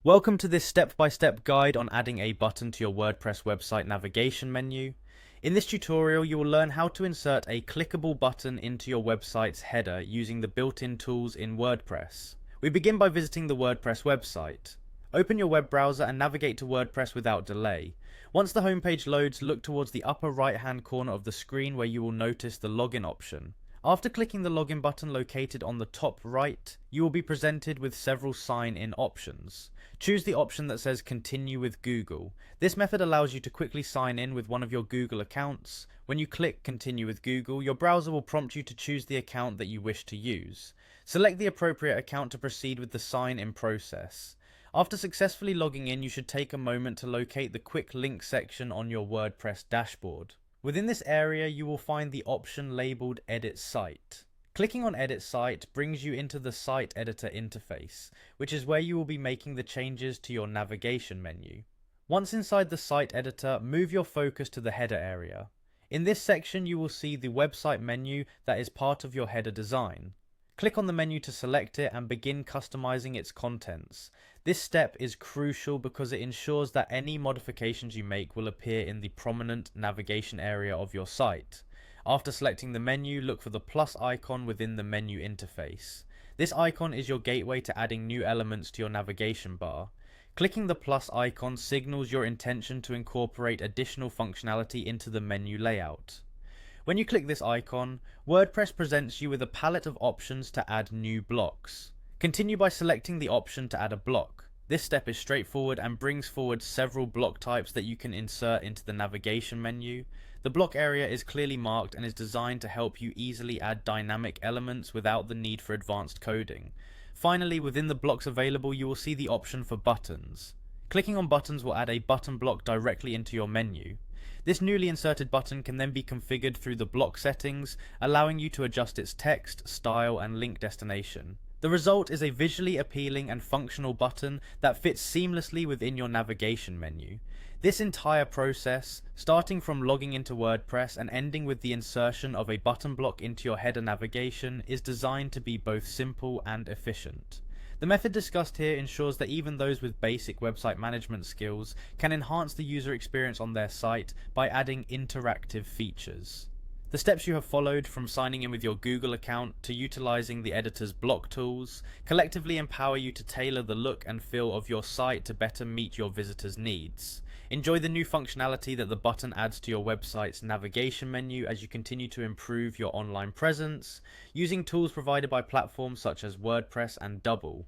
Welcome to this step-by-step guide on adding a button to your WordPress website navigation menu. In this tutorial, you will learn how to insert a clickable button into your website's header using the built-in tools in WordPress. We begin by visiting the WordPress website. Open your web browser and navigate to WordPress without delay. Once the homepage loads, look towards the upper right-hand corner of the screen where you will notice the login option. After clicking the login button located on the top right, you will be presented with several sign-in options. Choose the option that says Continue with Google. This method allows you to quickly sign in with one of your Google accounts. When you click Continue with Google, your browser will prompt you to choose the account that you wish to use. Select the appropriate account to proceed with the sign-in process. After successfully logging in, you should take a moment to locate the Quick Link section on your WordPress dashboard. Within this area, you will find the option labeled Edit Site. Clicking on Edit Site brings you into the Site Editor interface, which is where you will be making the changes to your navigation menu. Once inside the Site Editor, move your focus to the header area. In this section, you will see the website menu that is part of your header design. Click on the menu to select it and begin customizing its contents. This step is crucial because it ensures that any modifications you make will appear in the prominent navigation area of your site. After selecting the menu, look for the plus icon within the menu interface. This icon is your gateway to adding new elements to your navigation bar. Clicking the plus icon signals your intention to incorporate additional functionality into the menu layout. When you click this icon, WordPress presents you with a palette of options to add new blocks. Continue by selecting the option to add a block. This step is straightforward and brings forward several block types that you can insert into the navigation menu. The block area is clearly marked and is designed to help you easily add dynamic elements without the need for advanced coding. Finally, within the blocks available, you will see the option for buttons. Clicking on buttons will add a button block directly into your menu. This newly inserted button can then be configured through the block settings, allowing you to adjust its text, style, and link destination. The result is a visually appealing and functional button that fits seamlessly within your navigation menu. This entire process, starting from logging into WordPress and ending with the insertion of a button block into your header navigation, is designed to be both simple and efficient. The method discussed here ensures that even those with basic website management skills can enhance the user experience on their site by adding interactive features. The steps you have followed, from signing in with your Google account to utilizing the editor's block tools, collectively empower you to tailor the look and feel of your site to better meet your visitors' needs. Enjoy the new functionality that the button adds to your website's navigation menu as you continue to improve your online presence, using tools provided by platforms such as WordPress and Double.